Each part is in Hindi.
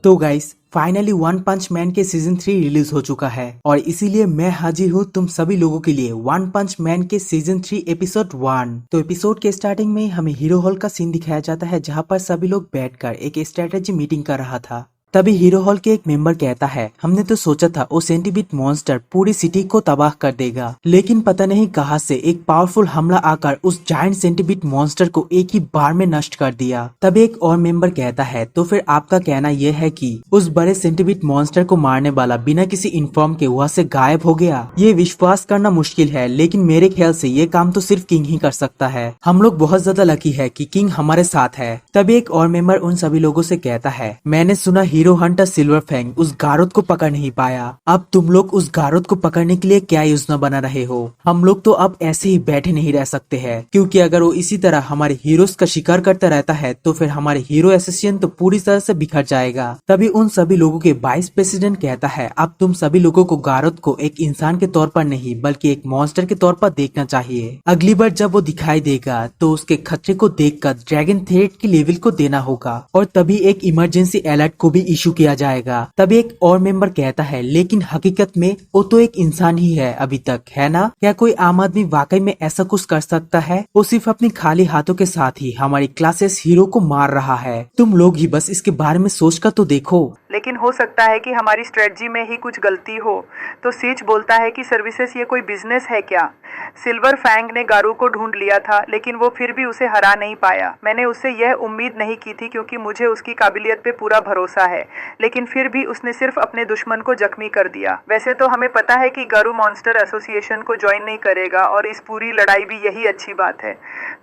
तो गाइस फाइनली वन पंच मैन के सीजन 3 रिलीज हो चुका है और इसीलिए मैं हाजिर हूँ तुम सभी लोगों के लिए वन पंच मैन के सीजन 3 एपिसोड 1। तो एपिसोड के स्टार्टिंग में हमें हीरो हॉल का सीन दिखाया जाता है जहाँ पर सभी लोग बैठकर एक स्ट्रेटेजी मीटिंग कर रहा था। तभी हीरो हॉल के एक मेंबर कहता है, हमने तो सोचा था वो सेंटीबीट मॉन्स्टर पूरी सिटी को तबाह कर देगा, लेकिन पता नहीं कहां से एक पावरफुल हमला आकर उस जायंट सेंटीबीट मॉन्स्टर को एक ही बार में नष्ट कर दिया। तभी एक और मेंबर कहता है, तो फिर आपका कहना यह है कि उस बड़े सेंटीबीट मॉन्स्टर को मारने वाला बिना किसी इन्फॉर्म के वहां से गायब हो गया। ये विश्वास करना मुश्किल है, लेकिन मेरे ख्याल से ये काम तो सिर्फ किंग ही कर सकता है। हम लोग बहुत ज्यादा लकी है कि किंग हमारे साथ है। तभी एक और मेंबर उन सभी लोगों से कहता है, मैंने सुना हीरो हंटर सिल्वर फैंग उस गारोद को पकड़ नहीं पाया। अब तुम लोग उस गारोद को पकड़ने के लिए क्या योजना बना रहे हो? हम लोग तो अब ऐसे ही बैठे नहीं रह सकते हैं, क्योंकि अगर वो इसी तरह हमारे हीरोज का शिकार करता रहता है तो फिर हमारे हीरो एसोसिएशन तो पूरी तरह से बिखर जाएगा। तभी उन सभी लोगों के वाइस प्रेसिडेंट कहता है, अब तुम सभी लोगों को गारोद को एक इंसान के तौर पर नहीं बल्कि एक मॉन्स्टर के तौर पर देखना चाहिए। अगली बार जब वो दिखाई देगा तो उसके खतरे को देखकर ड्रैगन थ्रेट की लेवल को देना होगा और तभी एक इमरजेंसी अलर्ट को भी इशू किया जाएगा। तभी एक और मेंबर कहता है, लेकिन हकीकत में वो तो एक इंसान ही है अभी तक, है ना? क्या कोई आम आदमी वाकई में ऐसा कुछ कर सकता है? वो सिर्फ अपनी खाली हाथों के साथ ही हमारी क्लासेस हीरो को मार रहा है। तुम लोग ही बस इसके बारे में सोचकर तो देखो। लेकिन हो सकता है कि हमारी स्ट्रेटजी में ही कुछ गलती हो। तो सीच बोलता है कि सर्विसेज ये कोई बिजनेस है क्या? सिल्वर फैंग ने गारू को ढूंढ लिया था, लेकिन वो फिर भी उसे हरा नहीं पाया। मैंने उससे यह उम्मीद नहीं की थी क्योंकि मुझे उसकी काबिलियत पे पूरा भरोसा है, लेकिन फिर भी उसने सिर्फ अपने दुश्मन को जख्मी कर दिया। वैसे तो हमें पता है कि गारू मॉन्स्टर एसोसिएशन को ज्वाइन नहीं करेगा और इस पूरी लड़ाई भी यही अच्छी बात है।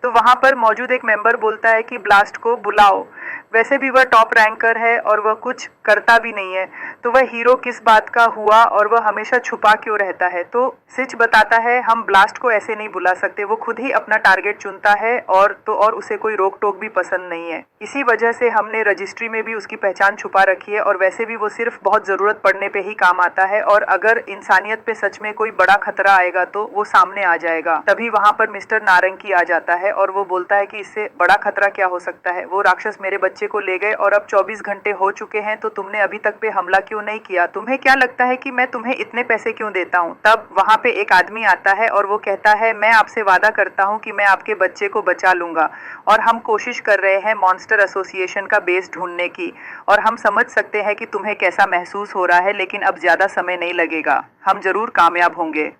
तो वहाँ पर मौजूद एक मेंबर बोलता है कि ब्लास्ट को बुलाओ। वैसे भी वह टॉप रैंकर है और वह कुछ करता भी नहीं है, तो वह हीरो किस बात का हुआ और वह हमेशा छुपा क्यों रहता है? तो सिच बताता है, हम ब्लास्ट को ऐसे नहीं बुला सकते, वो खुद ही अपना टारगेट चुनता है और उसे कोई रोक टोक भी पसंद नहीं है। इसी वजह से हमने रजिस्ट्री में भी उसकी पहचान छुपा रखी है और वैसे भी वो सिर्फ बहुत जरूरत पड़ने पे ही काम आता है और अगर इंसानियत पे सच में कोई बड़ा खतरा आएगा तो वो सामने आ जाएगा। तभी वहाँ पर मिस्टर नारंगी आ जाता है और वो बोलता है कि इससे बड़ा खतरा क्या हो सकता है? वो राक्षस मेरे बच्चे को ले गए और अब 24 घंटे हो चुके हैं, तो तुमने अभी तक पे हमला क्यों नहीं किया? तुम्हें क्या लगता है कि मैं तुम्हें इतने पैसे क्यों देता हूँ? तब वहाँ पे एक आदमी आता है और वो कहता है, मैं आपसे वादा करता हूँ कि मैं आपके बच्चे को बचा लूंगा और हम कोशिश कर रहे हैं मॉन्स्टर एसोसिएशन का बेस ढूंढने की और हम समझ सकते हैं कि तुम्हें कैसा महसूस हो रहा है, लेकिन अब ज्यादा समय नहीं लगेगा, हम जरूर कामयाब होंगे,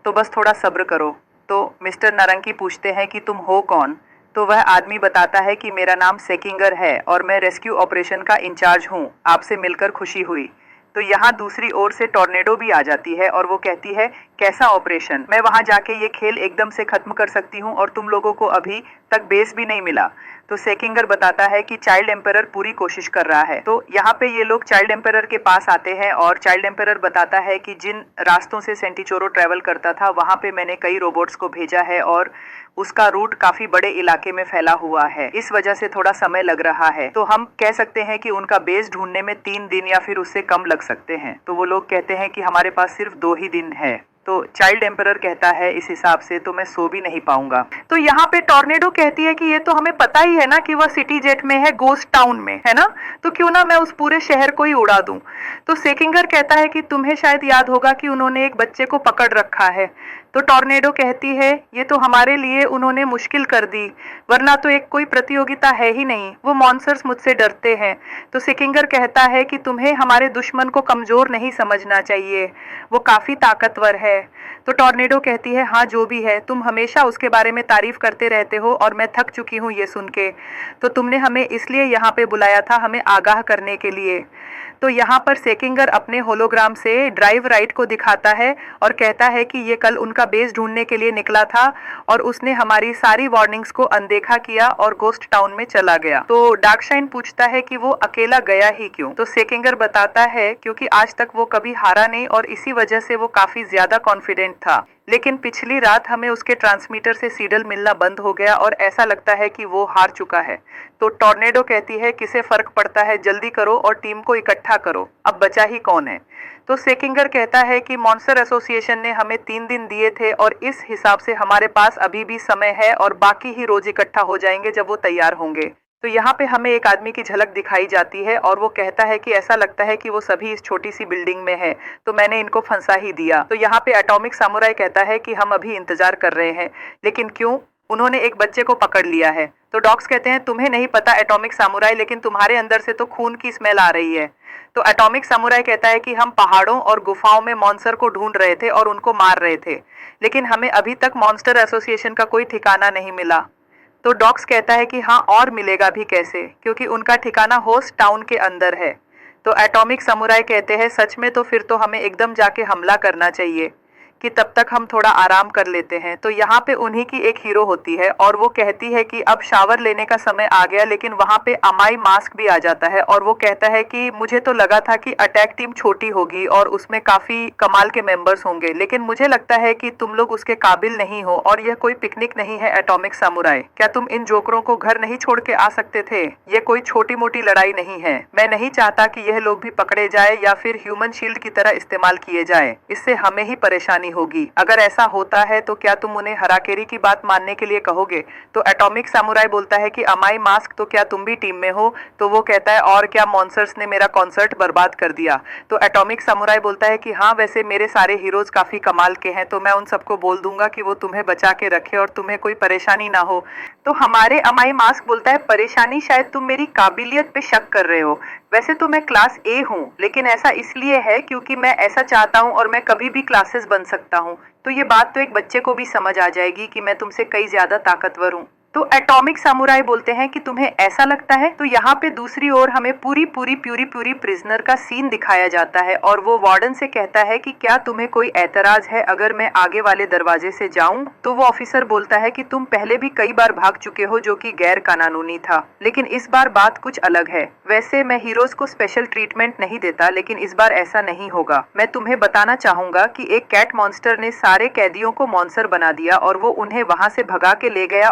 तो बस थोड़ा सब्र करो। तो मिस्टर नारंगी पूछते हैं कि तुम हो कौन? तो वह आदमी बताता है कि मेरा नाम सेकिंगर है और मैं रेस्क्यू ऑपरेशन का इंचार्ज हूँ, आपसे मिलकर खुशी हुई। तो यहाँ दूसरी ओर से टॉर्नेडो भी आ जाती है और वो कहती है, कैसा ऑपरेशन? मैं वहाँ जाके ये खेल एकदम से खत्म कर सकती हूँ और तुम लोगों को अभी तक बेस भी नहीं मिला। तो सेकिंगर बताता है कि चाइल्ड एम्परर पूरी कोशिश कर रहा है। तो यहाँ पे ये लोग चाइल्ड एम्परर के पास आते हैं और चाइल्ड एम्परर बताता है कि जिन रास्तों से सेंटिचोरो ट्रेवल करता था वहाँ पे मैंने कई रोबोट्स को भेजा है और उसका रूट काफी बड़े इलाके में फैला हुआ है, इस वजह से थोड़ा समय लग रहा है। तो हम कह सकते हैं कि उनका बेस ढूंढने में 3 दिन या फिर उससे कम लग सकते हैं। तो वो लोग कहते हैं कि हमारे पास सिर्फ 2 ही दिन है। तो चाइल्ड एम्परर कहता है, इस हिसाब से तो मैं सो भी नहीं पाऊंगा। तो यहाँ पे टॉर्नेडो कहती है कि ये तो हमें पता ही है ना कि वह सिटी जेट में है, गोस्ट टाउन में है ना, तो क्यों ना मैं उस पूरे शहर को ही उड़ा दूं। तो सेकिंगर कहता है कि तुम्हें शायद याद होगा कि उन्होंने एक बच्चे को पकड़ रखा है। तो टॉर्नेडो कहती है, ये तो हमारे लिए उन्होंने मुश्किल कर दी, वरना तो एक कोई प्रतियोगिता है ही नहीं, वो मॉन्स्टर्स मुझसे डरते हैं। तो सेकिंगर कहता है कि तुम्हें हमारे दुश्मन को कमजोर नहीं समझना चाहिए, वो काफी ताकतवर है। तो टॉर्नेडो कहती है, हाँ जो भी है, तुम हमेशा उसके बारे में तारीफ करते रहते हो और मैं थक चुकी हूँ ये सुन के। तो तुमने हमें इसलिए यहाँ पे बुलाया था, हमें आगाह करने के लिए। तो यहाँ पर सेकिंगर अपने होलोग्राम से ड्राइव राइट को दिखाता है और कहता है कि ये कल उनका बेस ढूंढने के लिए निकला था और उसने हमारी सारी वार्निंग्स को अनदेखा किया और गोस्ट टाउन में चला गया। तो डार्कशाइन पूछता है कि वो अकेला गया ही क्यों? तो सेकिंगर बताता है क्योंकि आज तक वो कभी हारा नहीं और इसी वजह से वो काफी ज्यादा कॉन्फिडेंट था, लेकिन पिछली रात हमें उसके ट्रांसमीटर से सिग्नल मिलना बंद हो गया और ऐसा लगता है कि वो हार चुका है। तो टॉर्नेडो कहती है, किसे फर्क पड़ता है, जल्दी करो और टीम को इकट्ठा करो, अब बचा ही कौन है? तो सेकिंगर कहता है कि मॉन्स्टर एसोसिएशन ने हमें 3 दिन दिए थे और इस हिसाब से हमारे पास अभी भी समय है और बाकी ही रोज इकट्ठा हो जाएंगे जब वो तैयार होंगे। तो यहाँ पे हमें एक आदमी की झलक दिखाई जाती है और वो कहता है कि ऐसा लगता है कि वो सभी इस छोटी सी बिल्डिंग में है, तो मैंने इनको फंसा ही दिया। तो यहाँ पे एटॉमिक सामुराई कहता है कि हम अभी इंतजार कर रहे हैं, लेकिन क्यों? उन्होंने एक बच्चे को पकड़ लिया है। तो डॉक्स कहते हैं तुम्हें नहीं पता एटॉमिक सामुराई, लेकिन तुम्हारे अंदर से तो खून की स्मेल आ रही है। तो एटॉमिक सामुराई कहता है कि हम पहाड़ों और गुफाओं में मॉन्स्टर को ढूंढ रहे थे और उनको मार रहे थे, लेकिन हमें अभी तक मॉन्स्टर एसोसिएशन का कोई ठिकाना नहीं मिला। तो डॉक्स कहता है कि हाँ, और मिलेगा भी कैसे, क्योंकि उनका ठिकाना होस्ट टाउन के अंदर है। तो एटॉमिक सामुराई कहते हैं सच में तो फिर तो हमें एकदम जाके हमला करना चाहिए कि तब तक हम थोड़ा आराम कर लेते हैं। तो यहाँ पे उन्हीं की एक हीरो होती है और वो कहती है कि अब शावर लेने का समय आ गया, लेकिन वहाँ पे अमाई मास्क भी आ जाता है और वो कहता है कि मुझे तो लगा था कि अटैक टीम छोटी होगी और उसमें काफी कमाल के मेंबर्स होंगे, लेकिन मुझे लगता है कि तुम लोग उसके काबिल नहीं हो और यह कोई पिकनिक नहीं है एटॉमिक सामुराई। क्या तुम इन जोकरों को घर नहीं छोड़ के आ सकते थे? ये कोई छोटी मोटी लड़ाई नहीं है। मैं नहीं चाहता कि यह लोग भी पकड़े जाए या फिर ह्यूमन शील्ड की तरह इस्तेमाल किए जाए, इससे हमें ही परेशानी होगी। अगर ऐसा होता है तो क्या तुम उन्हें हराकेरी की बात मानने के लिए कहोगे? तो एटॉमिक सामुराई बोलता है कि अमाई मास्क, तो क्या तुम भी टीम में हो? तो वो कहता है और क्या, मॉन्स्टर्स ने मेरा कॉन्सर्ट बर्बाद कर दिया। तो एटॉमिक सामुराई बोलता है कि हाँ, वैसे मेरे सारे हीरोज काफी कमाल के हैं, तो मैं उन सबको बोल दूंगा कि वो तुम्हें बचा के रखे और तुम्हें कोई परेशानी ना हो। तो हमारे अमाई मास्क बोलता है परेशानी? शायद तुम मेरी काबिलियत पे शक कर रहे हो। वैसे तो मैं क्लास ए हूँ, लेकिन ऐसा इसलिए है क्योंकि मैं ऐसा चाहता हूँ और मैं कभी भी क्लासेस बन सकता हूँ। तो ये बात तो एक बच्चे को भी समझ आ जाएगी कि मैं तुमसे कई ज्यादा ताकतवर हूँ। तो एटॉमिक सामुराई बोलते हैं कि तुम्हें ऐसा लगता है? तो यहाँ पे दूसरी ओर हमें पूरी प्रिजनर का सीन दिखाया जाता है और वो वार्डन से कहता है कि क्या तुम्हें कोई एतराज है अगर मैं आगे वाले दरवाजे से जाऊं? तो वो ऑफिसर बोलता है कि तुम पहले भी कई बार भाग चुके हो, जो कि गैर कानूनी था, लेकिन इस बार बात कुछ अलग है। वैसे मैं हीरोज को स्पेशल ट्रीटमेंट नहीं देता, लेकिन इस बार ऐसा नहीं होगा। मैं तुम्हें बताना चाहूंगा कि एक कैट मॉन्स्टर ने सारे कैदियों को मॉन्स्टर बना दिया और वो उन्हें वहां से भगा के ले गया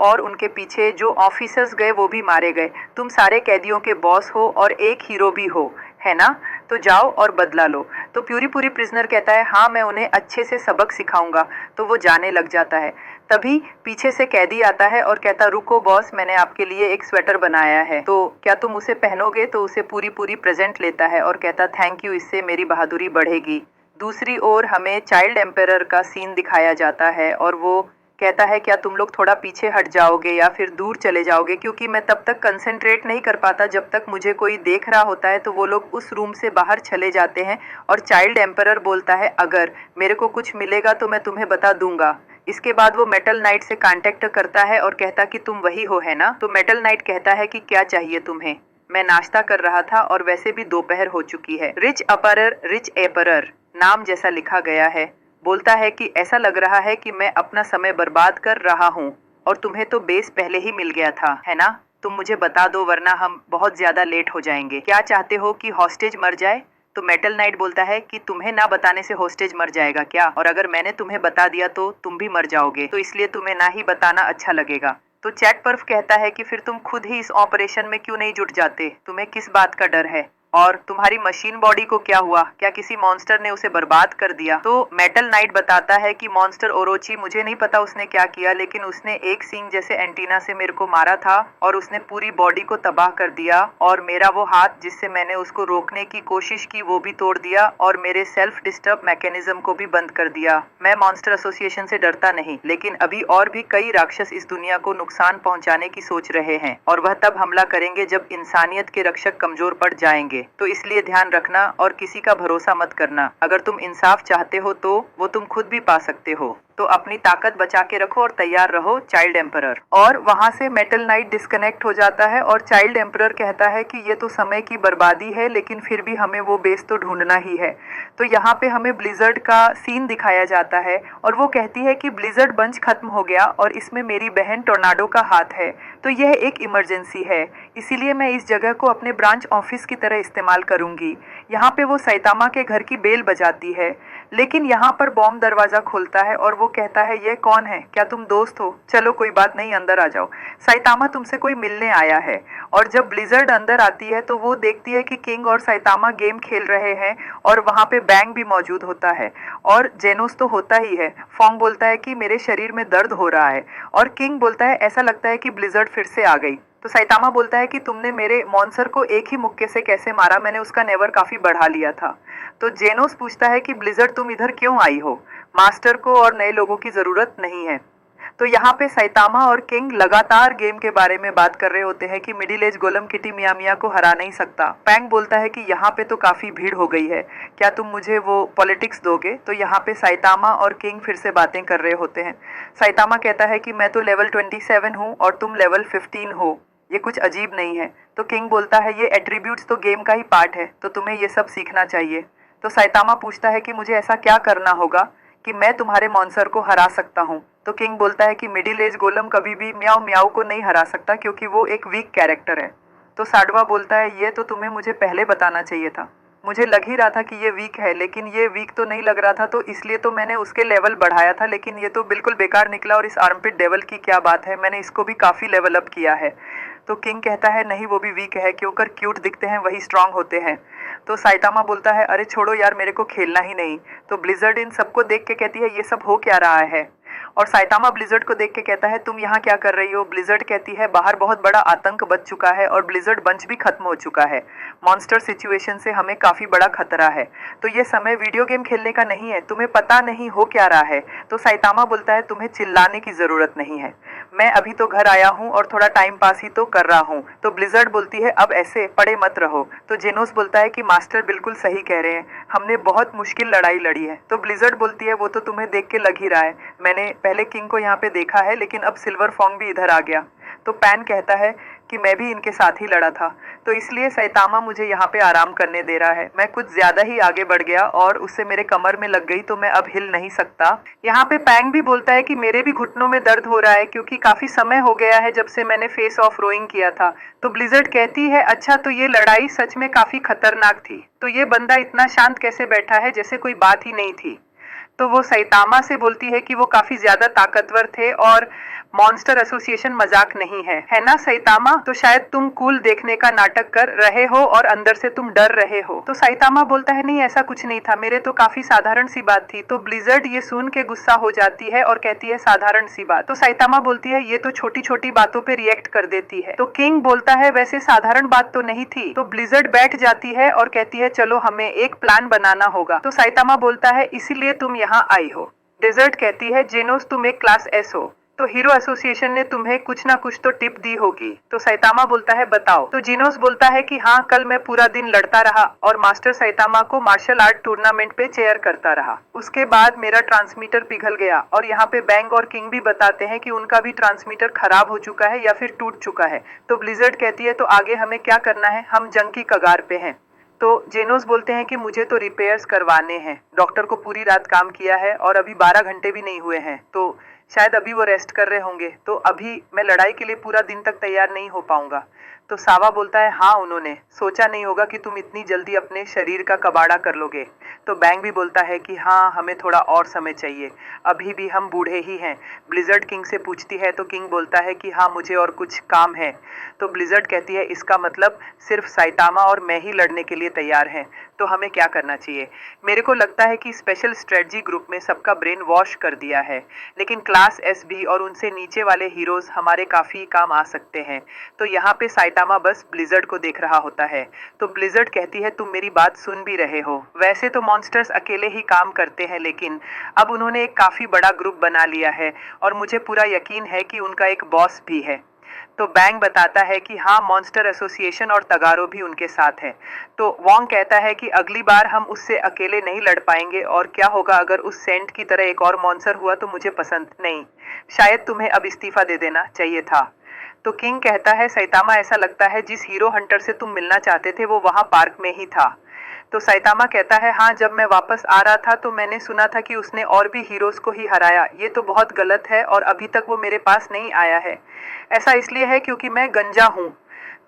और उनके पीछे जो ऑफिसर्स गए वो भी मारे गए। तुम सारे कैदियों के बॉस हो और एक हीरो भी हो, है ना? तो जाओ और बदला लो। तो पूरी प्रिजनर कहता है हाँ, मैं उन्हें अच्छे से सबक सिखाऊंगा। तो वो जाने लग जाता है। तभी पीछे से कैदी आता है और कहता रुको बॉस, मैंने आपके लिए एक स्वेटर बनाया है, तो क्या तुम उसे पहनोगे? तो उसे पूरी प्रेजेंट लेता है और कहता थैंक यू, इससे मेरी बहादुरी बढ़ेगी। दूसरी ओर हमें चाइल्ड एम्पेरर का सीन दिखाया जाता है और वो कहता है क्या तुम लोग थोड़ा पीछे हट जाओगे या फिर दूर चले जाओगे, क्योंकि मैं तब तक कंसंट्रेट नहीं कर पाता जब तक मुझे कोई देख रहा होता है। तो वो लोग उस रूम से बाहर चले जाते हैं और चाइल्ड एम्परर बोलता है अगर मेरे को कुछ मिलेगा तो मैं तुम्हें बता दूंगा। इसके बाद वो मेटल नाइट से कांटेक्ट करता है और कहता कि तुम वही हो, है ना? तो मेटल नाइट कहता है कि क्या चाहिए तुम्हें? मैं नाश्ता कर रहा था और वैसे भी दोपहर हो चुकी है। रिच एपरर नाम जैसा लिखा गया है। बोलता है कि ऐसा लग रहा है कि मैं अपना समय बर्बाद कर रहा हूँ और तुम्हें तो बेस पहले ही मिल गया था, है ना? तुम मुझे बता दो वरना हम बहुत ज्यादा लेट हो जाएंगे। क्या चाहते हो कि हॉस्टेज मर जाए? तो मेटल नाइट बोलता है कि तुम्हें ना बताने से हॉस्टेज मर जाएगा क्या? और अगर मैंने तुम्हें बता दिया तो तुम भी मर जाओगे, तो इसलिए तुम्हें ना ही बताना अच्छा लगेगा। तो चैट पर्फ कहता है कि फिर तुम खुद ही इस ऑपरेशन में क्यों नहीं जुट जाते? तुम्हें किस बात का डर है? और तुम्हारी मशीन बॉडी को क्या हुआ? क्या किसी मॉन्स्टर ने उसे बर्बाद कर दिया? तो मेटल नाइट बताता है कि मॉन्स्टर ओरोची, मुझे नहीं पता उसने क्या किया, लेकिन उसने एक सींग जैसे एंटीना से मेरे को मारा था और उसने पूरी बॉडी को तबाह कर दिया और मेरा वो हाथ जिससे मैंने उसको रोकने की कोशिश की वो भी तोड़ दिया और मेरे सेल्फ डिस्टर्ब मैकेनिज्म को भी बंद कर दिया। मैं मॉन्स्टर एसोसिएशन से डरता नहीं, लेकिन अभी और भी कई राक्षस इस दुनिया को नुकसान पहुंचाने की सोच रहे हैं और वह तब हमला करेंगे जब इंसानियत के रक्षक कमजोर पड़ जाएंगे। तो इसलिए ध्यान रखना और किसी का भरोसा मत करना। अगर तुम इंसाफ चाहते हो तो वो तुम खुद भी पा सकते हो। तो अपनी ताकत बचा के रखो और तैयार रहो, चाइल्ड एम्परर। और वहां से मेटल नाइट डिस्कनेक्ट हो जाता है और चाइल्ड एम्परर कहता है कि ये तो समय की बर्बादी है, लेकिन फिर भी हमें वो बेस तो ढूंढना ही है। तो यहाँ पे हमें ब्लिजर्ड का सीन दिखाया जाता है और वो कहती है कि ब्लिजर्ड बंच खत्म हो गया और इसमें मेरी बहन टोर्नाडो का हाथ है, तो यह एक इमरजेंसी है, इसीलिए मैं इस जगह को अपने ब्रांच ऑफिस की तरह इस्तेमाल करूंगी। यहाँ पे वो सैतामा के घर की बेल बजाती है, लेकिन यहाँ पर बॉम्ब दरवाजा खोलता है और वो कहता है ये कौन है? क्या तुम दोस्त हो? चलो कोई बात नहीं, अंदर आ जाओ, सैतामा तुमसे कोई मिलने आया है। और जब ब्लिजर्ड अंदर आती है तो वो देखती है कि किंग और सैतामा गेम खेल रहे हैं और वहाँ पे बैंग भी मौजूद होता है और जेनोस तो होता ही है। फॉन्ग बोलता है कि मेरे शरीर में दर्द हो रहा है और किंग बोलता है ऐसा लगता है कि ब्लिजर्ड फिर से आ गई। तो साइतामा बोलता है कि तुमने मेरे मॉन्स्टर को एक ही मुक्के से कैसे मारा, मैंने उसका नेवर काफी बढ़ा लिया था। तो जेनोस पूछता है कि ब्लिजर्ड तुम इधर क्यों आई हो, मास्टर को और नए लोगों की जरूरत नहीं है। तो यहाँ पे साइतामा और किंग लगातार गेम के बारे में बात कर रहे होते हैं कि मिडिल एज गोलम किटी मियामिया को हरा नहीं सकता। पैंग बोलता है कि यहाँ पे तो काफी भीड़ हो गई है, क्या तुम मुझे वो पॉलिटिक्स दोगे। तो यहाँ पे साइतामा और किंग फिर से बातें कर रहे होते हैं। साइतामा कहता है कि मैं तो लेवल 27 हूँ और तुम लेवल 15 हो, ये कुछ अजीब नहीं है। तो किंग बोलता है ये एट्रीब्यूट्स तो गेम का ही पार्ट है, तो तुम्हें ये सब सीखना चाहिए। तो साइतामा पूछता है कि मुझे ऐसा क्या करना होगा कि मैं तुम्हारे मॉन्स्टर को हरा सकता हूँ। तो किंग बोलता है कि मिडिल एज गोलम कभी भी म्याऊ म्याऊ को नहीं हरा सकता क्योंकि वो एक वीक कैरेक्टर है। तो साडवा बोलता है ये तो तुम्हें मुझे पहले बताना चाहिए था, मुझे लग ही रहा था कि ये वीक है, लेकिन ये वीक तो नहीं लग रहा था, तो इसलिए तो मैंने उसके लेवल बढ़ाया था, लेकिन ये तो बिल्कुल बेकार निकला। और इस आर्मपिट डेवल की क्या बात है, मैंने इसको भी काफ़ी लेवल अप किया है। तो किंग कहता है नहीं वो भी वीक है, क्योंकि क्यूट दिखते हैं वही स्ट्रांग होते हैं। तो साइतामा बोलता है अरे छोड़ो यार, मेरे को खेलना ही नहीं। तो ब्लिजर्ड इन सबको देख के कहती है ये सब हो क्या रहा है। और साइतामा ब्लिजर्ड को देख के कहता है तुम यहाँ क्या कर रही हो। ब्लिजर्ड कहती है बाहर बहुत बड़ा आतंक बच चुका है और ब्लिजर्ड बंच भी खत्म हो चुका है, मॉन्स्टर सिचुएशन से हमें काफ़ी बड़ा खतरा है, तो ये समय वीडियो गेम खेलने का नहीं है, तुम्हें पता नहीं हो क्या रहा है। तो साइतामा बोलता है तुम्हें चिल्लाने की ज़रूरत नहीं है, मैं अभी तो घर आया हूँ और थोड़ा टाइम पास ही तो कर रहा हूँ। तो ब्लिजर्ड बोलती है अब ऐसे पड़े मत रहो। तो जेनोस बोलता है कि मास्टर बिल्कुल सही कह रहे हैं, हमने बहुत मुश्किल लड़ाई लड़ी है। तो ब्लिजर्ड बोलती है वो तो तुम्हें देख के लग ही रहा है, मैंने पहले किंग को यहाँ पे देखा है, लेकिन अब सिल्वर फॉन्ग भी इधर आ गया। तो पैन कहता है कि मैं भी इनके साथ ही लड़ा था, तो इसलिए साइतामा मुझे यहाँ पे आराम करने दे रहा है। मैं कुछ ज्यादा ही आगे बढ़ गया और उससे मेरे कमर में लग गई, तो मैं अब हिल नहीं सकता। यहाँ पे पैंग भी बोलता है कि मेरे भी घुटनों में दर्द हो रहा है क्योंकि काफी समय हो गया है जब से मैंने फेस ऑफ रोइंग किया था। तो ब्लिजर्ड कहती है अच्छा तो ये लड़ाई सच में काफी खतरनाक थी, तो ये बंदा इतना शांत कैसे बैठा है जैसे कोई बात ही नहीं थी। तो वो साइतामा से बोलती है कि वो काफी ज्यादा ताकतवर थे और मॉन्स्टर एसोसिएशन मजाक नहीं है ना साइतामा। तो शायद तुम कूल देखने का नाटक कर रहे हो और अंदर से तुम डर रहे हो। तो साइतामा बोलता है नहीं ऐसा कुछ नहीं था, मेरे तो काफी साधारण सी बात थी। तो ब्लिजर्ड ये सुन के गुस्सा हो जाती है और कहती है साधारण सी बात। तो साइतामा बोलती है ये तो छोटी छोटी बातों पे रिएक्ट कर देती है। तो किंग बोलता है वैसे साधारण बात तो नहीं थी। तो ब्लिजर्ड बैठ जाती है और कहती है चलो हमें एक प्लान बनाना होगा। तो साइतामा बोलता है इसीलिए तुम यहाँ आई हो। डेजर्ट कहती है जेनोस तुम एक क्लास एस हो, तो हीरो एसोसिएशन ने तुम्हें कुछ ना कुछ तो टिप दी होगी। तो साइतामा बोलता है बताओ। तो जिनोस बोलता है कि हाँ कल मैं पूरा दिन लड़ता रहा और मास्टर साइतामा को मार्शल आर्ट टूर्नामेंट पे चेयर करता रहा, उसके बाद मेरा ट्रांसमीटर पिघल गया। और यहाँ पे बैंग और किंग भी बताते हैं कि उनका भी ट्रांसमीटर खराब हो चुका है या फिर टूट चुका है। तो ब्लिजर्ड कहती है तो आगे हमें क्या करना है, हम जंग की कगार पे हैं। तो जेनोस बोलते हैं कि मुझे तो रिपेयर्स करवाने हैं, डॉक्टर को पूरी रात काम किया है और अभी 12 घंटे भी नहीं हुए हैं, तो शायद अभी वो रेस्ट कर रहे होंगे, तो अभी मैं लड़ाई के लिए पूरा दिन तक तैयार नहीं हो पाऊंगा। तो सावा बोलता है हाँ उन्होंने सोचा नहीं होगा कि तुम इतनी जल्दी अपने शरीर का कबाड़ा कर लोगे। तो बैंग भी बोलता है कि हाँ हमें थोड़ा और समय चाहिए, अभी भी हम बूढ़े ही हैं। ब्लिजर्ड किंग से पूछती है तो किंग बोलता है कि हाँ मुझे और कुछ काम है। तो ब्लिजर्ड कहती है इसका मतलब सिर्फ साइतामा और मैं ही लड़ने के लिए तैयार हैं, तो हमें क्या करना चाहिए। मेरे को लगता है कि स्पेशल स्ट्रेटजी ग्रुप में सबका ब्रेन वॉश कर दिया है, लेकिन क्लास एस भी और उनसे नीचे वाले हीरोज हमारे काफ़ी काम आ सकते हैं। तो यहाँ पे साइतामा बस ब्लिजर्ड को देख रहा होता है। तो ब्लिजर्ड कहती है तुम मेरी बात सुन भी रहे हो, वैसे तो मॉन्स्टर्स अकेले ही काम करते हैं, लेकिन अब उन्होंने एक काफ़ी बड़ा ग्रुप बना लिया है और मुझे पूरा यकीन है कि उनका एक बॉस भी है। तो बैंग बताता है कि हाँ मॉन्स्टर एसोसिएशन और तगारो भी उनके साथ है। तो वोंग कहता है कि अगली बार हम उससे अकेले नहीं लड़ पाएंगे, और क्या होगा अगर उस सेंट की तरह एक और मॉन्स्टर हुआ तो मुझे पसंद नहीं, शायद तुम्हें अब इस्तीफा दे देना चाहिए था। तो किंग कहता है साइतामा ऐसा लगता है जिस हीरो हंटर से तुम मिलना चाहते थे वो वहाँ पार्क में ही था। तो साइतामा कहता है हाँ जब मैं वापस आ रहा था तो मैंने सुना था कि उसने और भी हीरोज को ही हराया, ये तो बहुत गलत है और अभी तक वो मेरे पास नहीं आया है। ऐसा इसलिए है क्योंकि मैं गंजा हूँ।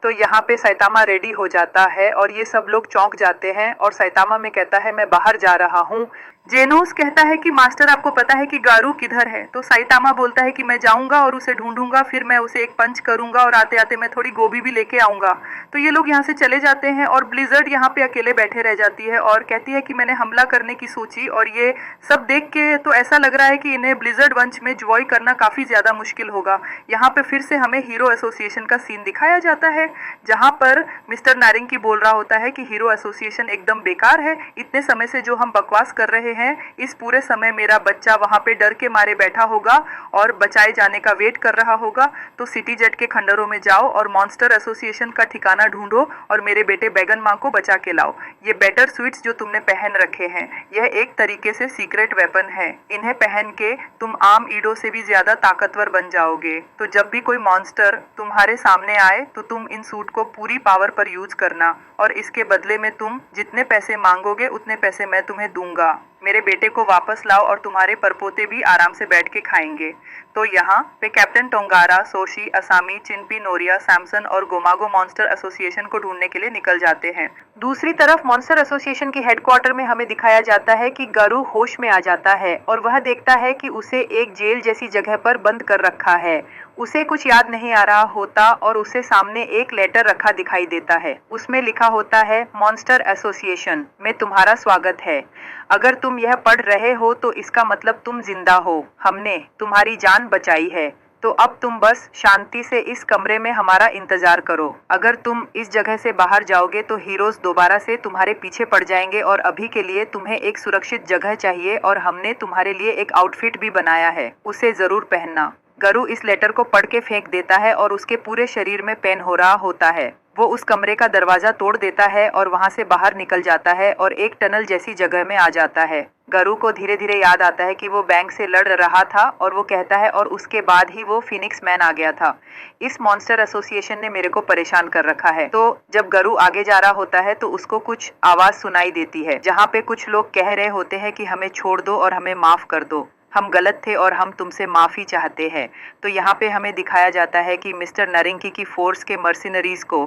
तो यहाँ पे साइतामा रेडी हो जाता है और ये सब लोग चौंक जाते हैं और साइतामा में कहता है मैं बाहर जा रहा हूँ, जेनोस कहता है कि मास्टर आपको पता है कि गारू किधर है। तो साइतामा बोलता है कि मैं जाऊंगा और उसे ढूंढूंगा, फिर मैं उसे एक पंच करूंगा और आते आते मैं थोड़ी गोभी भी लेके आऊंगा। तो ये लोग यहाँ से चले जाते हैं और ब्लिजर्ड यहाँ पे अकेले बैठे रह जाती है और कहती है कि मैंने हमला करने की सोची और ये सब देख के तो ऐसा लग रहा है कि इन्हें ब्लिजर्ड वंश में ज्वाइन करना काफ़ी ज़्यादा मुश्किल होगा। यहाँ पे फिर से हमें हीरो एसोसिएशन का सीन दिखाया जाता है जहाँ पर मिस्टर नारिंगी बोल रहा होता है कि हीरो एसोसिएशन एकदम बेकार है। इतने समय से जो हम बकवास कर रहे हैं, इस पूरे समय मेरा बच्चा वहाँ पे डर के मारे बैठा होगा और बचाए जाने का वेट कर रहा होगा। तो सिटी जेट के खंडरों में जाओ और मॉन्स्टर एसोसिएशन का ठिकाना ढूंढो और मेरे बेटे बैगन माँ को बचा के लाओ। ये बेटर स्वीट्स जो तुमने पहन रखे हैं, यह एक तरीके से सीक्रेट वेपन है। इन्हें पहन के तुम आम ईडो से भी ज्यादा ताकतवर बन जाओगे। तो जब भी कोई मॉन्स्टर तुम्हारे सामने आए तो तुम इन सूट को पूरी पावर पर यूज करना और इसके बदले में तुम जितने पैसे मांगोगे उतने पैसे मैं तुम्हें दूंगा। मेरे बेटे को वापस लाओ और तुम्हारे परपोते भी आराम से बैठ के खाएंगे। तो यहाँ पे कैप्टन टोंगारा, सोशी, असामी, चिनपी, नोरिया, सैमसन और गोमागो मॉन्स्टर एसोसिएशन को ढूंढने के लिए निकल जाते हैं। दूसरी तरफ मॉन्स्टर एसोसिएशन की हेडक्वार्टर में हमें दिखाया जाता है कि गारू होश में आ जाता है और वह देखता है कि उसे एक जेल जैसी जगह पर बंद कर रखा है। उसे कुछ याद नहीं आ रहा होता और उसे सामने एक लेटर रखा दिखाई देता है। उसमें लिखा होता है, मॉन्स्टर एसोसिएशन में तुम्हारा स्वागत है। अगर तुम यह पढ़ रहे हो तो इसका मतलब तुम जिंदा हो। हमने तुम्हारी जान बचाई है। तो अब तुम बस शांति से इस कमरे में हमारा इंतजार करो। अगर तुम इस जगह से बाहर जाओगे तो हीरोज दोबारा से तुम्हारे पीछे पड़ जाएंगे और अभी के लिए तुम्हें एक सुरक्षित जगह चाहिए और हमने तुम्हारे लिए एक आउटफिट भी बनाया है, उसे जरूर पहनना। गारू इस लेटर को पढ़ के फेंक देता है और उसके पूरे शरीर में पेन हो रहा होता है। वो उस कमरे का दरवाजा तोड़ देता है और वहां से बाहर निकल जाता है और एक टनल जैसी जगह में आ जाता है। गारू को धीरे धीरे याद आता है कि वो बैंक से लड़ रहा था और वो कहता है और उसके बाद ही वो फिनिक्स मैन आ गया था। इस मॉन्स्टर एसोसिएशन ने मेरे को परेशान कर रखा है। तो जब गारू आगे जा रहा होता है तो उसको कुछ आवाज सुनाई देती है जहाँ पे कुछ लोग कह रहे होते हैं कि हमें छोड़ दो और हमें माफ कर दो, हम गलत थे और हम तुमसे माफ़ी चाहते हैं। तो यहाँ पे हमें दिखाया जाता है कि मिस्टर नारिंगी की फोर्स के मर्सिनरीज को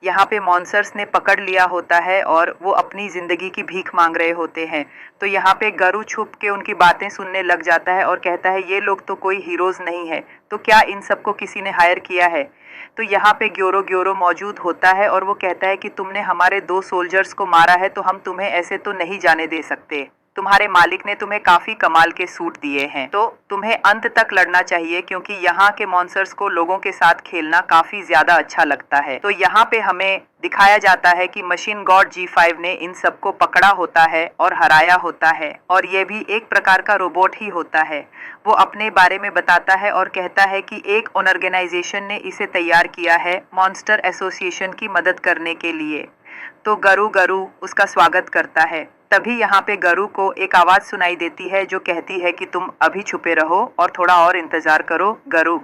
यहाँ पे मॉन्स्टर्स ने पकड़ लिया होता है और वो अपनी ज़िंदगी की भीख मांग रहे होते हैं। तो यहाँ पे गारू छुप के उनकी बातें सुनने लग जाता है और कहता है ये लोग तो कोई हीरोज़ नहीं है, तो क्या इन सबको किसी ने हायर किया है। तो यहाँ पे ग्योरो मौजूद होता है और वो कहता है कि तुमने हमारे 2 सोल्जर्स को मारा है तो हम तुम्हें ऐसे तो नहीं जाने दे सकते। तुम्हारे मालिक ने तुम्हें काफी कमाल के सूट दिए हैं, तो तुम्हें अंत तक लड़ना चाहिए क्योंकि यहाँ के मॉन्स्टर्स को लोगों के साथ खेलना काफी ज्यादा अच्छा लगता है। तो यहाँ पे हमें दिखाया जाता है कि मशीन गॉड G5 ने इन सबको पकड़ा होता है और हराया होता है और ये भी एक प्रकार का रोबोट ही होता है। वो अपने बारे में बताता है और कहता है कि एक ऑर्गेनाइजेशन ने इसे तैयार किया है मॉन्स्टर एसोसिएशन की मदद करने के लिए। तो गारू उसका स्वागत करता है। तभी यहाँ पे गारू को एक आवाज़ सुनाई देती है जो कहती है कि तुम अभी छुपे रहो और थोड़ा और इंतज़ार करो गारू।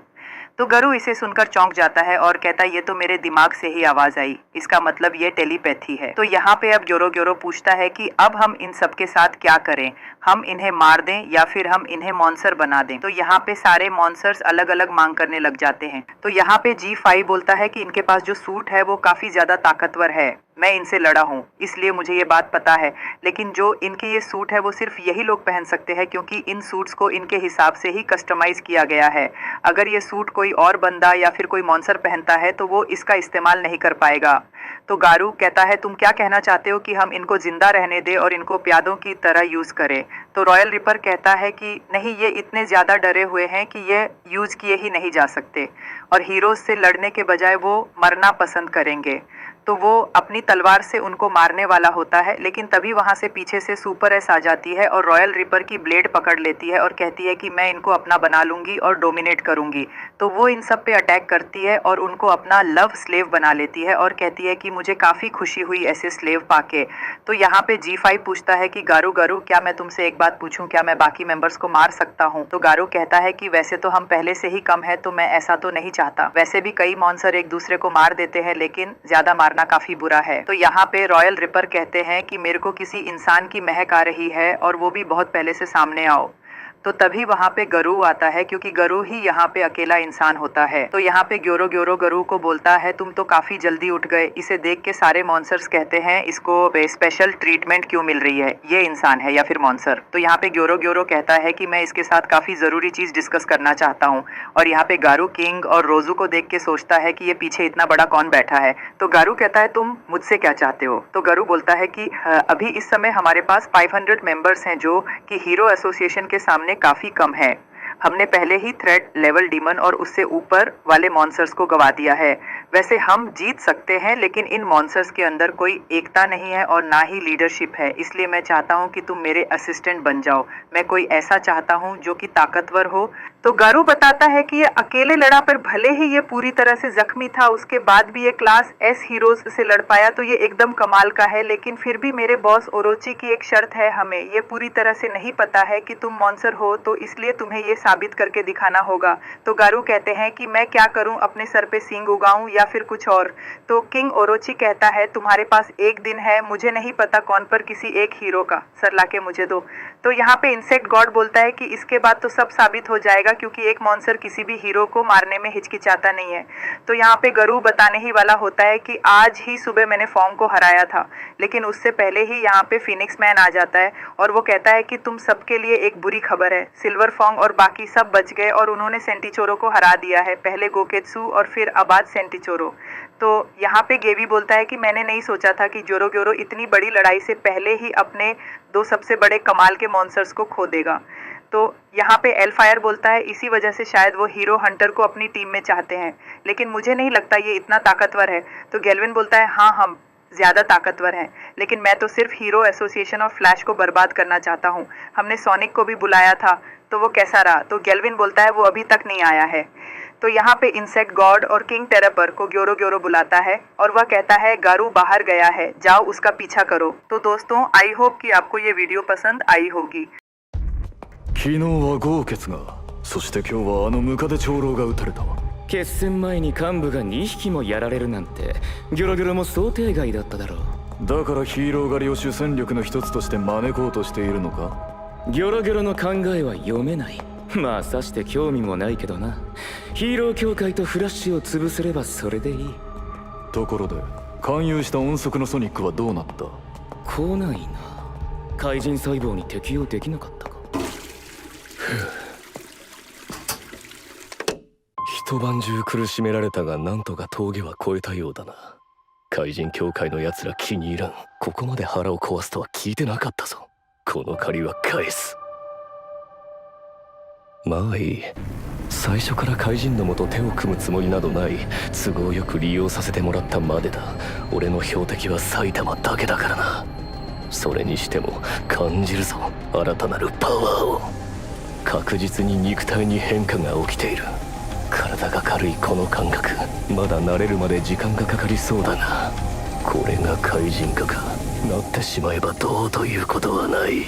तो गारू इसे सुनकर चौंक जाता है और कहता है ये तो मेरे दिमाग से ही आवाज़ आई, इसका मतलब ये टेलीपैथी है। तो यहाँ पे अब ग्योरो पूछता है कि अब हम इन सब के साथ क्या करें, हम इन्हें मार दें या फिर हम इन्हें मॉन्स्टर बना दें। तो यहाँ पे सारे मॉन्स्टर्स अलग अलग मांग करने लग जाते हैं। तो यहाँ पे G5 बोलता है कि इनके पास जो सूट है वो काफ़ी ज़्यादा ताकतवर है, मैं इनसे लड़ा हूँ इसलिए मुझे ये बात पता है, लेकिन जो इनके ये सूट है वो सिर्फ यही लोग पहन सकते हैं क्योंकि इन सूट्स को इनके हिसाब से ही कस्टमाइज किया गया है। अगर ये सूट कोई और बंदा या फिर कोई मॉन्स्टर पहनता है तो वो इसका इस्तेमाल नहीं कर पाएगा। तो गारू कहता है तुम क्या कहना चाहते हो कि हम इनको जिंदा रहने दें और इनको प्यादों की तरह यूज़ करें। तो रॉयल रिपर कहता है कि नहीं, ये इतने ज़्यादा डरे हुए हैं कि ये यूज़ किए ही नहीं जा सकते और हीरोज़ से लड़ने के बजाय वो मरना पसंद करेंगे। तो वो अपनी तलवार से उनको मारने वाला होता है, लेकिन तभी वहाँ से पीछे से सुपर एस आ जाती है और रॉयल रिपर की ब्लेड पकड़ लेती है और कहती है कि मैं इनको अपना बना लूँगी और डोमिनेट करूँगी। तो वो इन सब पे अटैक करती है और उनको अपना लव स्लेव बना लेती है और कहती है कि मुझे काफ़ी खुशी हुई ऐसे स्लेव पाके। तो यहाँ पे G5 पूछता है कि गारू क्या मैं तुमसे एक बात पूछूं, क्या मैं बाकी मेंबर्स को मार सकता हूँ। तो गारू कहता है कि वैसे तो हम पहले से ही कम है तो मैं ऐसा तो नहीं चाहता, वैसे भी कई मॉन्स्टर एक दूसरे को मार देते हैं लेकिन ज्यादा मारना काफी बुरा है। तो यहाँ पे रॉयल रिपर कहते हैं कि मेरे को किसी इंसान की महक आ रही है और वो भी बहुत पहले से, सामने आओ। तो तभी वहाँ पे गरु आता है, क्योंकि गरु ही यहाँ पे अकेला इंसान होता है। तो यहाँ पे ग्योरो ग्योरो गरु को बोलता है तुम तो काफी जल्दी उठ गए। इसे देख के सारे मॉन्स्टर्स कहते हैं इसको स्पेशल ट्रीटमेंट क्यों मिल रही है, ये इंसान है या फिर मॉन्स्टर। तो यहाँ पे ग्योरो ग्योरो कहता है कि मैं इसके साथ काफी जरूरी चीज डिस्कस करना चाहता हूँ। और यहाँ पे गारू किंग और रोजू को देख के सोचता है कि ये पीछे इतना बड़ा कौन बैठा है। तो गारू कहता है तुम मुझसे क्या चाहते हो। तो गारू बोलता है कि अभी इस समय हमारे पास 500 मेंबर्स हैं जो कि हीरो एसोसिएशन के सामने काफी कम है। हमने पहले ही थ्रेट लेवल डीमन और उससे ऊपर वाले मॉन्स्टर्स को गवा दिया है। वैसे हम जीत सकते हैं, लेकिन इन मॉन्स्टर्स के अंदर कोई एकता नहीं है और ना ही लीडरशिप है। इसलिए मैं चाहता हूं कि तुम मेरे असिस्टेंट बन जाओ। मैं कोई ऐसा चाहता हूं जो कि ताकतवर हो। तो गारू बताता है कि ये अकेले लड़ा, पर भले ही ये पूरी तरह से जख्मी था, उसके बाद भी ये क्लास एस हीरोज से लड़ पाया, तो ये एकदम कमाल का है। लेकिन फिर भी मेरे बॉस ओरोची की एक शर्त है, हमें ये पूरी तरह से नहीं पता है कि तुम मॉन्स्टर हो, तो इसलिए तुम्हें ये साबित करके दिखाना होगा। तो गारू कहते हैं कि मैं क्या करूं, अपने सर पे सींग उगाऊं या फिर कुछ और। तो किंग ओरोची कहता है तुम्हारे पास एक दिन है, मुझे नहीं पता कौन, पर किसी एक हीरो का सर लाके मुझे दो। तो यहाँ पे इंसेक्ट गॉड बोलता है कि इसके बाद तो सब साबित हो जाएगा, क्योंकि एक मॉन्स्टर किसी भी हीरो को मारने में हिचकिचाता नहीं है। तो यहाँ पे गरू बताने ही वाला होता है कि आज ही सुबह मैंने फॉन्ग को हराया था, लेकिन उससे पहले ही यहाँ पे फिनिक्स मैन आ जाता है और वो कहता है कि तुम सबके लिए एक बुरी खबर है, सिल्वर फॉन्ग और बाकी सब बच गए और उन्होंने सेंटीचोरो को हरा दिया है, पहले गोकेत्सु और फिर अबाद सेंटीचोरो। तो यहाँ पे गेवी बोलता है कि मैंने नहीं सोचा था कि जोरो ग्योरो इतनी बड़ी लड़ाई से पहले ही अपने दो सबसे बड़े कमाल के मॉन्स्टर्स को खो देगा। तो यहाँ पे एलफायर बोलता है इसी वजह से शायद वो हीरो हंटर को अपनी टीम में चाहते हैं, लेकिन मुझे नहीं लगता ये इतना ताकतवर है। तो गेल्विन बोलता है हाँ हम ज़्यादा ताकतवर हैं, लेकिन मैं तो सिर्फ हीरो एसोसिएशन और फ्लैश को बर्बाद करना चाहता हूँ। हमने सोनिक को भी बुलाया था, तो वो कैसा रहा। तो गेल्विन बोलता है वो अभी तक नहीं आया है। तो यहाँ पे इंसेक्ट गॉड और किंग टेरेपर को ग्योरो ग्योरो बुलाता है और वह कहता है गारू बाहर गया है, जाओ उसका पीछा करो। तो दोस्तों आई होप कि आपको ये वीडियो पसंद आई होगी। 昨日は豪傑が、そして今日はあのムカデ長老が撃たれた。決戦前に幹部が2匹もやられるなんてギョロギョロも想定外だっただろう。だからヒーロー狩りを主戦力の一つとして招こうとしているのか。ギョロギョロの考えは読めない。まあさして興味もないけどな。ヒーロー協会とフラッシュを潰せればそれでいい。ところで勧誘した音速のソニックはどうなった。来ないな。怪人細胞に適応できなかったか。一晩中苦しめられたがなんとか峠は越えたようだな。怪人協会のやつら気に入らん。ここまで腹を壊すとは聞いてなかったぞ。この借りは返す。まあいい。最初から怪人どもと手を組むつもりなどない。都合よく利用させてもらったまでだ。俺の標的は埼玉だけだからな。それにしても感じるぞ、新たなるパワーを。確実に肉体に変化が起きている。体が軽いこの感覚、まだ慣れるまで時間がかかりそうだな。これが怪人化か。なってしまえばどうということはない。